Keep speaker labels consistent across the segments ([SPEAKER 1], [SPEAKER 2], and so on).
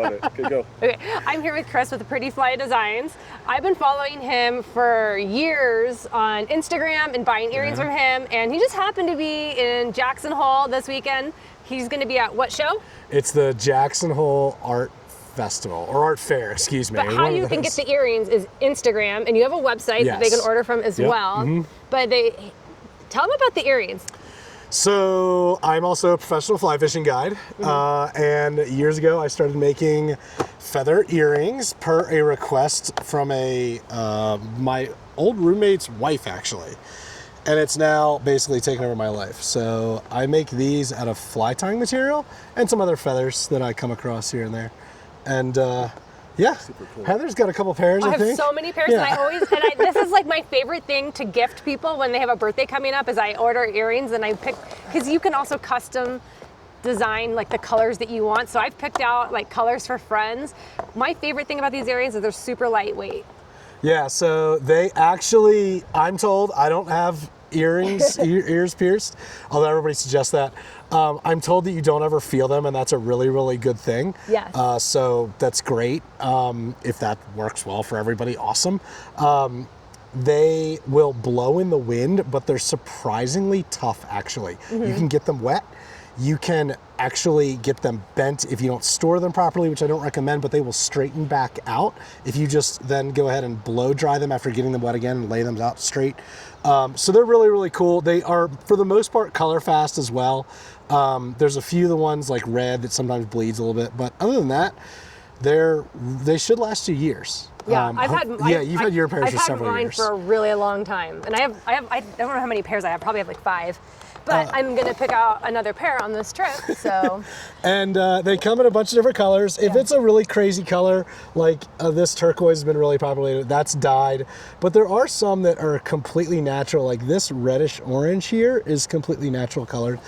[SPEAKER 1] about it. Okay, go.
[SPEAKER 2] Okay, I'm here with Chris with Pretty Fly Designs. I've been following him for years on Instagram and buying earrings from him, and he just happened to be in Jackson Hole this weekend. He's going to be at what show?
[SPEAKER 3] It's the Jackson Hole Art Festival, or Art Fair, excuse me.
[SPEAKER 2] But how you can get the earrings is Instagram, and you have a website that they can order from as well. But tell them about the earrings.
[SPEAKER 3] So I'm also a professional fly fishing guide, and years ago I started making feather earrings per a request from my old roommate's wife, actually. And it's now basically taken over my life. So I make these out of fly tying material and some other feathers that I come across here and there. And yeah, super cool. Heather's got a couple pairs, I think.
[SPEAKER 2] I have so many pairs, and this is like my favorite thing to gift people when they have a birthday coming up is I order earrings and I pick, because you can also custom design like the colors that you want. So I've picked out like colors for friends. My favorite thing about these earrings is they're super lightweight.
[SPEAKER 3] Yeah, so they actually, I'm told, I don't have earrings, ears pierced, although everybody suggests that. I'm told that you don't ever feel them, and that's a really, really good thing.
[SPEAKER 2] Yes.
[SPEAKER 3] So that's great. If that works well for everybody, awesome. They will blow in the wind, but they're surprisingly tough, actually. You can get them wet. You can actually get them bent if you don't store them properly, which I don't recommend, but they will straighten back out if you just then go ahead and blow dry them after getting them wet again and lay them out straight. So they're really, really cool. They are, for the most part, color fast as well. There's a few of the ones like red that sometimes bleeds a little bit, but other than that, they should last you years.
[SPEAKER 2] Yeah,
[SPEAKER 3] you've had your pairs for several years.
[SPEAKER 2] I've had mine for a really long time, and I don't know how many pairs I have. Probably have like 5. But I'm gonna pick out another pair on this trip, so.
[SPEAKER 3] And they come in a bunch of different colors. If it's a really crazy color, like this turquoise has been really popular, that's dyed. But there are some that are completely natural, like this reddish orange here is completely natural colored.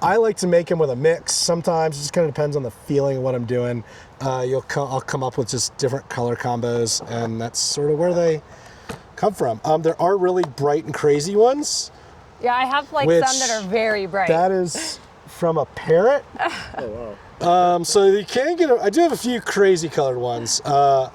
[SPEAKER 3] I like to make them with a mix. Sometimes it just kind of depends on the feeling of what I'm doing. I'll come up with just different color combos, and that's sort of where they come from. There are really bright and crazy ones.
[SPEAKER 2] Yeah, I have like some that are very bright.
[SPEAKER 3] That is from a parrot.
[SPEAKER 1] Oh, wow.
[SPEAKER 3] So you can get, I do have a few crazy colored ones, but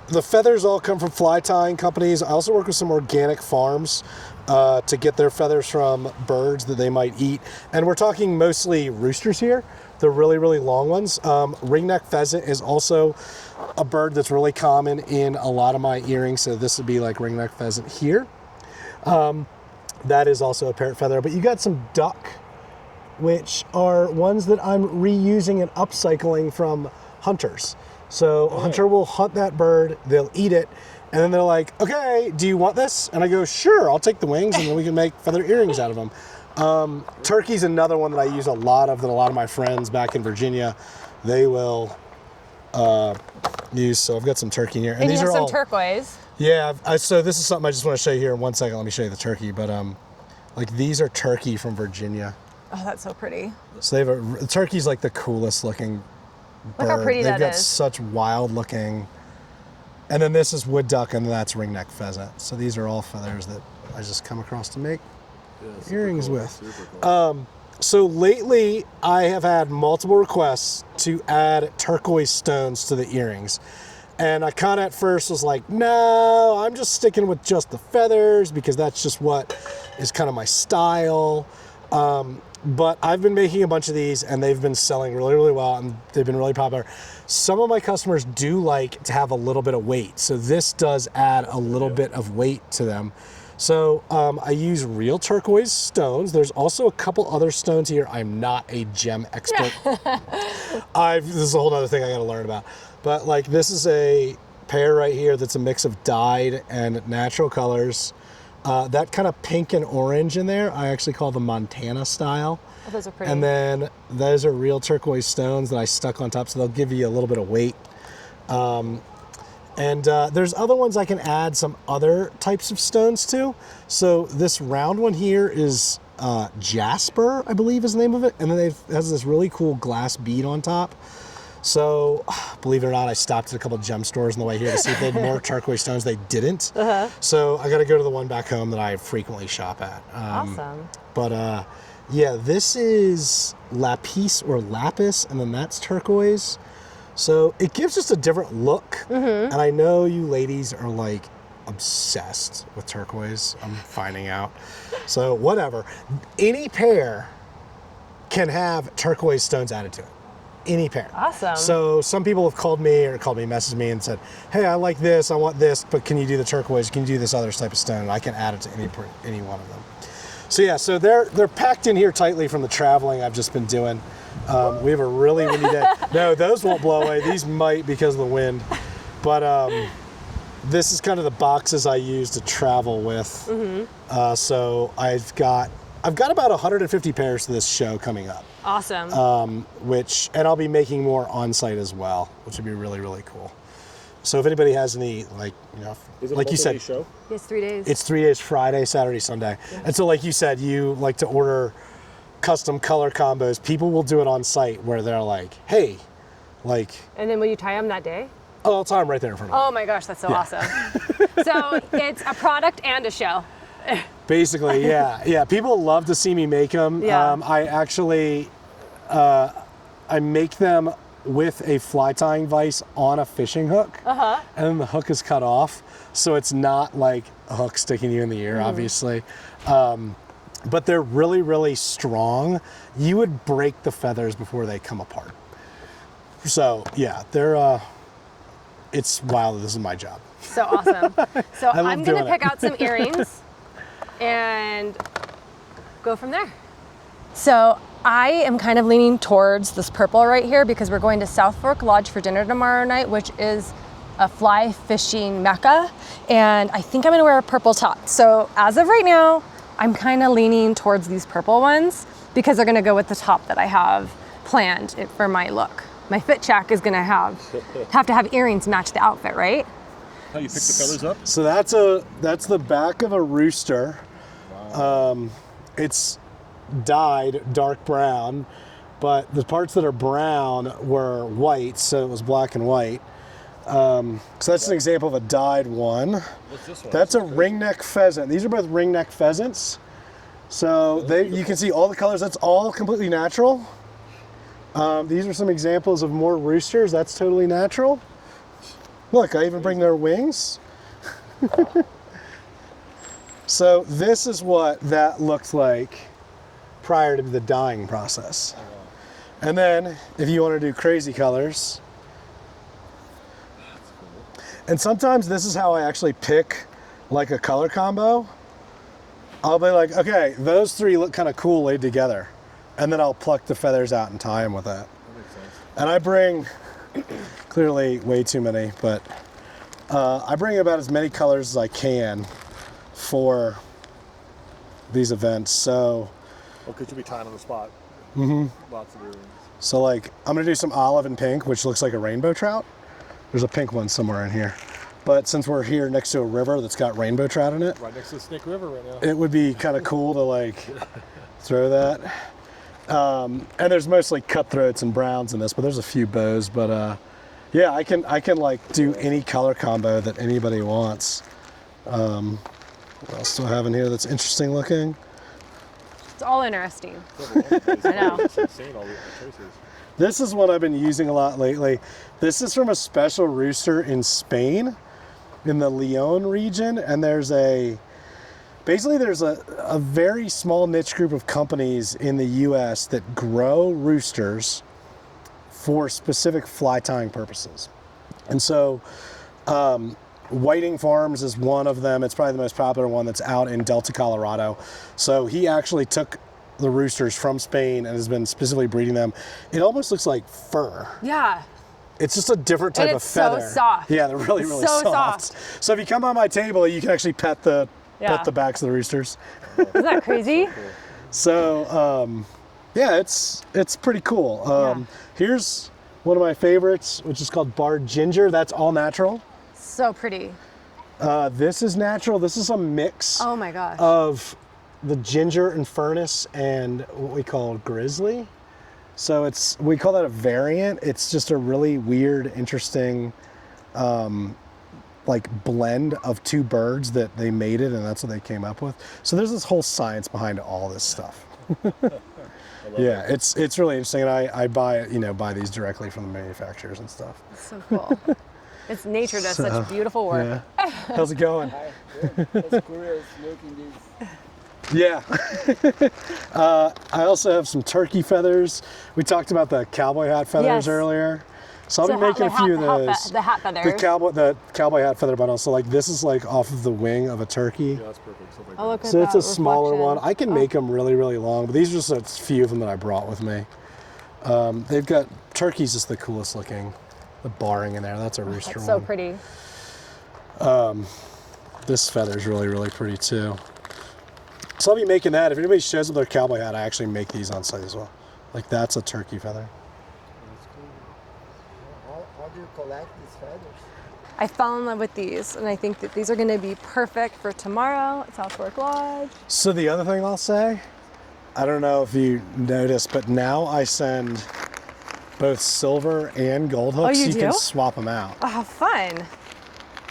[SPEAKER 3] the feathers all come from fly tying companies. I also work with some organic farms to get their feathers from birds that they might eat. And we're talking mostly roosters here, the really, really long ones. Ringneck pheasant is also a bird that's really common in a lot of my earrings. So this would be like ringneck pheasant here. That is also a parrot feather, but you got some duck, which are ones that I'm reusing and upcycling from hunters. So a hunter will hunt that bird, they'll eat it, and then they're like, okay, do you want this? And I go, sure, I'll take the wings, and then we can make feather earrings out of them. Turkey's another one that I use a lot of, that a lot of my friends back in Virginia, they will use. So I've got some turkey here.
[SPEAKER 2] And these are all turquoise.
[SPEAKER 3] Yeah, so this is something I just want to show you here in 1 second. Let me show you the turkey, but like these are turkey from Virginia.
[SPEAKER 2] Oh, that's so pretty.
[SPEAKER 3] So they have turkey's like the coolest looking bird.
[SPEAKER 2] Look how pretty that is.
[SPEAKER 3] They've got such wild looking. And then this is wood duck, and that's ringneck pheasant. So these are all feathers that I just come across to make earrings with.
[SPEAKER 1] Super cool.
[SPEAKER 3] So lately, I have had multiple requests to add turquoise stones to the earrings. And I kind of at first was like, no, I'm just sticking with just the feathers because that's just what is kind of my style. But I've been making a bunch of these and they've been selling really, really well and they've been really popular. Some of my customers do like to have a little bit of weight. So this does add a little bit of weight to them. So I use real turquoise stones. There's also a couple other stones here. I'm not a gem expert. This is a whole other thing I gotta learn about. But like this is a pair right here that's a mix of dyed and natural colors. That kind of pink and orange in there, I actually call the Montana style.
[SPEAKER 2] Oh, those are pretty.
[SPEAKER 3] And then those are real turquoise stones that I stuck on top, so they'll give you a little bit of weight. There's other ones I can add some other types of stones to. So this round one here is Jasper, I believe is the name of it. And then it has this really cool glass bead on top. So, believe it or not, I stopped at a couple of gem stores on the way here to see if they had more turquoise stones. They didn't. So I got to go to the one back home that I frequently shop at.
[SPEAKER 2] Awesome.
[SPEAKER 3] But Yeah, this is lapis or lapis, and then that's turquoise. So it gives just a different look. And I know you ladies are like obsessed with turquoise, I'm finding out. So whatever. Any pair can have turquoise stones added to it. Any pair.
[SPEAKER 2] Awesome.
[SPEAKER 3] So some people have messaged me and said, hey, I like this, I want this, but can you do the turquoise? Can you do this other type of stone? And I can add it to any one of them. So yeah, so they're packed in here tightly from the traveling I've just been doing. We have a really windy day. No, those won't blow away. These might because of the wind. But this is kind of the boxes I use to travel with. So I've got about 150 pairs to this show coming up.
[SPEAKER 2] Awesome.
[SPEAKER 3] And I'll be making more on site as well, which would be really, really cool. So if anybody has any, like, you know,
[SPEAKER 1] Is it
[SPEAKER 3] like
[SPEAKER 1] a
[SPEAKER 3] you said,
[SPEAKER 1] show?
[SPEAKER 2] It's 3 days.
[SPEAKER 3] it's 3 days, Friday, Saturday, Sunday.
[SPEAKER 2] Yeah.
[SPEAKER 3] And so like you said, you like to order custom color combos. People will do it on site where they're like, hey, like.
[SPEAKER 2] And then will you tie them that day?
[SPEAKER 3] Oh, I'll tie them right there in front of me.
[SPEAKER 2] Oh my gosh, that's so awesome. So it's a product and a show.
[SPEAKER 3] Basically, yeah. Yeah, people love to see me make them.
[SPEAKER 2] Yeah.
[SPEAKER 3] I actually, I make them with a fly tying vise on a fishing hook. And then the hook is cut off. So it's not like a hook sticking you in the ear, obviously. But they're really, really strong. You would break the feathers before they come apart. So yeah, they're, it's wild. This is my job.
[SPEAKER 2] So awesome. So
[SPEAKER 3] I love
[SPEAKER 2] I'm gonna
[SPEAKER 3] doing
[SPEAKER 2] pick
[SPEAKER 3] it.
[SPEAKER 2] out some earrings and go from there. So I am kind of leaning towards this purple right here because we're going to South Fork Lodge for dinner tomorrow night, which is a fly fishing mecca. And I think I'm gonna wear a purple top. So as of right now, I'm kind of leaning towards these purple ones because they're gonna go with the top that I have planned for my look. My fit check is gonna have to have earrings match the outfit, right?
[SPEAKER 1] How you pick the feathers up?
[SPEAKER 3] So that's the back of a rooster.
[SPEAKER 1] Wow.
[SPEAKER 3] It's dyed dark brown, but the parts that are brown were white, so it was black and white. So that's an example of a dyed one.
[SPEAKER 1] What's this one?
[SPEAKER 3] That's a ringneck pheasant. These are both ringneck pheasants. So you can see all the colors. That's all completely natural. These are some examples of more roosters. That's totally natural. Look, I even bring their wings. So this is what that looked like prior to the dyeing process. And then if you want to do crazy colors, and sometimes this is how I actually pick like a color combo. I'll be like, okay, those three look kind of cool laid together. And then I'll pluck the feathers out and tie them with that.
[SPEAKER 1] That makes sense.
[SPEAKER 3] And I bring, clearly way too many, but I bring about as many colors as I can for these events. So,
[SPEAKER 1] Well, could you be tying on the spot? Lots of earrings.
[SPEAKER 3] so like, I'm gonna do some olive and pink, which looks like a rainbow trout. There's a pink one somewhere in here. But since we're here next to a river that's got rainbow trout in it,
[SPEAKER 1] Right next to the Snake River right now.
[SPEAKER 3] it would be kind of cool to like throw that. And there's mostly cutthroats and browns in this, but there's a few bows. But yeah, I can like do any color combo that anybody wants. What else do I have in here that's interesting looking?
[SPEAKER 2] It's all interesting.
[SPEAKER 1] I
[SPEAKER 2] know.
[SPEAKER 1] It's insane, all the choices.
[SPEAKER 3] This is one I've been using a lot lately. This is from a special rooster in Spain, in the Leon region, and there's a very small niche group of companies in the US that grow roosters for specific fly tying purposes. And so Wyoiming Farms is one of them. It's probably the most popular one that's out in Delta, Colorado. So he actually took the roosters from Spain and has been specifically breeding them. It almost looks like fur.
[SPEAKER 2] Yeah.
[SPEAKER 3] It's just a different type
[SPEAKER 2] And
[SPEAKER 3] of
[SPEAKER 2] it's so
[SPEAKER 3] feather.
[SPEAKER 2] soft.
[SPEAKER 3] Yeah, they're really, really
[SPEAKER 2] so
[SPEAKER 3] soft. So if you come on my table, you can actually pet the backs of the roosters.
[SPEAKER 2] Isn't that crazy?
[SPEAKER 3] So yeah, it's pretty cool. Here's one of my favorites, which is called barred ginger. That's all natural.
[SPEAKER 2] So pretty.
[SPEAKER 3] This is natural. This is a mix
[SPEAKER 2] Oh my gosh.
[SPEAKER 3] of the ginger and furnace and what we call grizzly. So we call that a variant. It's just a really weird, interesting, like blend of two birds that they mated, and that's what they came up with. So there's this whole science behind all this stuff. Yeah, it's really interesting, and I buy these directly from the manufacturers and stuff.
[SPEAKER 2] So cool. It's nature does such beautiful work.
[SPEAKER 3] Yeah. How's it going?
[SPEAKER 4] Hi, good. It's curious looking this.
[SPEAKER 3] Yeah. I also have some turkey feathers. We talked about the cowboy hat feathers
[SPEAKER 2] Yes.
[SPEAKER 3] earlier. So I'll
[SPEAKER 2] So
[SPEAKER 3] be making a few of those.
[SPEAKER 2] The hat feathers.
[SPEAKER 3] The cowboy hat feather bundle. So like this is like off of the wing of a turkey.
[SPEAKER 1] Yeah, that's perfect. Stuff like
[SPEAKER 2] Oh, look
[SPEAKER 1] that.
[SPEAKER 2] at
[SPEAKER 3] So it's
[SPEAKER 2] that
[SPEAKER 3] a smaller
[SPEAKER 2] reflection.
[SPEAKER 3] one. I can make them really, really long, but these are just a few of them that I brought with me. They've got turkey's just the coolest looking. The barring in there, that's a rooster
[SPEAKER 2] That's
[SPEAKER 3] one.
[SPEAKER 2] so pretty.
[SPEAKER 3] This feather's really, really pretty too. So I'll be making that. If anybody shows up their cowboy hat, I actually make these on site as well. Like that's a turkey feather.
[SPEAKER 1] That's cool.
[SPEAKER 4] How do you collect these feathers?
[SPEAKER 2] I fell in love with these, and I think that these are going to be perfect for tomorrow at Southwark Lodge.
[SPEAKER 3] So the other thing I'll say, I don't know if you noticed, but now I send both silver and gold hooks.
[SPEAKER 2] you
[SPEAKER 3] can
[SPEAKER 2] do?
[SPEAKER 3] swap them out.
[SPEAKER 2] Oh, how fun.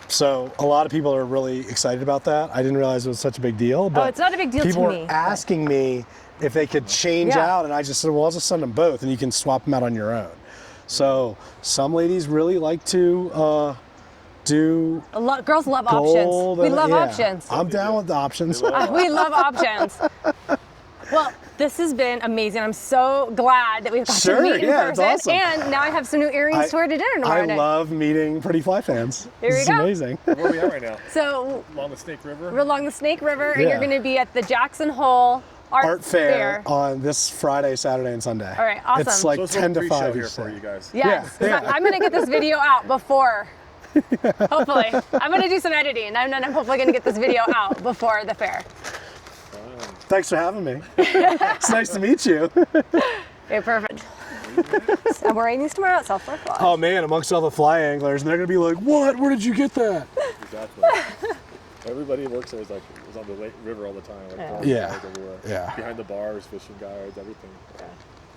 [SPEAKER 3] So a lot of people are really excited about that. I didn't realize it was such a big deal. But
[SPEAKER 2] it's not a big deal to
[SPEAKER 3] people
[SPEAKER 2] me,
[SPEAKER 3] were
[SPEAKER 2] but-
[SPEAKER 3] asking me if they could change
[SPEAKER 2] Yeah.
[SPEAKER 3] out, and I just said, well, I'll just send them both, and you can swap them out on your own. So some ladies really like to do
[SPEAKER 2] Girls love
[SPEAKER 3] gold.
[SPEAKER 2] options. We
[SPEAKER 3] and-
[SPEAKER 2] love
[SPEAKER 3] yeah.
[SPEAKER 2] options.
[SPEAKER 3] I'm down with the options.
[SPEAKER 2] We love options. Well, this has been amazing. I'm so glad that we've got
[SPEAKER 3] Sure,
[SPEAKER 2] to meet in
[SPEAKER 3] yeah, it's
[SPEAKER 2] person.
[SPEAKER 3] awesome.
[SPEAKER 2] And now I have some new earrings to wear to dinner tomorrow
[SPEAKER 3] I
[SPEAKER 2] night.
[SPEAKER 3] love meeting Pretty Fly fans.
[SPEAKER 2] There
[SPEAKER 3] This
[SPEAKER 2] you
[SPEAKER 3] is
[SPEAKER 2] go.
[SPEAKER 3] amazing.
[SPEAKER 1] Where are we at right now?
[SPEAKER 2] So
[SPEAKER 1] Along the Snake River?
[SPEAKER 2] we're along the Snake River, and
[SPEAKER 3] Yeah.
[SPEAKER 2] you're going to be at the Jackson Hole
[SPEAKER 3] Art Fair on this Friday, Saturday, and Sunday.
[SPEAKER 2] All right, awesome.
[SPEAKER 3] It's like
[SPEAKER 1] So it's
[SPEAKER 3] 10 to
[SPEAKER 1] a pre-show
[SPEAKER 3] 5
[SPEAKER 1] here
[SPEAKER 3] each
[SPEAKER 1] for
[SPEAKER 3] day.
[SPEAKER 1] you guys.
[SPEAKER 2] Yes.
[SPEAKER 3] Yeah.
[SPEAKER 2] I'm going to get this video out before. Hopefully. I'm going to do some editing, and then I'm hopefully going to get this video out before the fair.
[SPEAKER 3] Thanks for having me. It's nice to meet you.
[SPEAKER 2] Okay, perfect. I'm wearing these tomorrow at Southwark Lodge.
[SPEAKER 3] Oh man, amongst all the fly anglers, and they're gonna be like, "What? Where did you get that?"
[SPEAKER 1] Exactly. Everybody who works there is on the river all the time. Like throwing
[SPEAKER 3] Yeah.
[SPEAKER 1] guides everywhere.
[SPEAKER 3] Yeah.
[SPEAKER 1] Behind the bars, fishing guides, everything.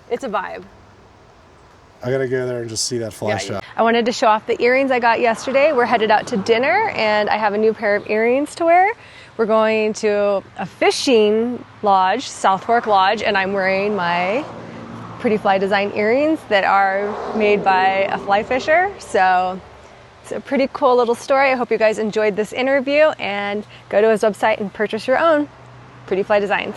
[SPEAKER 2] It's a vibe.
[SPEAKER 3] I gotta go there and just see that fly shop.
[SPEAKER 2] I wanted to show off the earrings I got yesterday. We're headed out to dinner, and I have a new pair of earrings to wear. We're going to a fishing lodge, Southwark Lodge, and I'm wearing my Pretty Fly Design earrings that are made by a fly fisher. So it's a pretty cool little story. I hope you guys enjoyed this interview, and go to his website and purchase your own Pretty Fly Designs.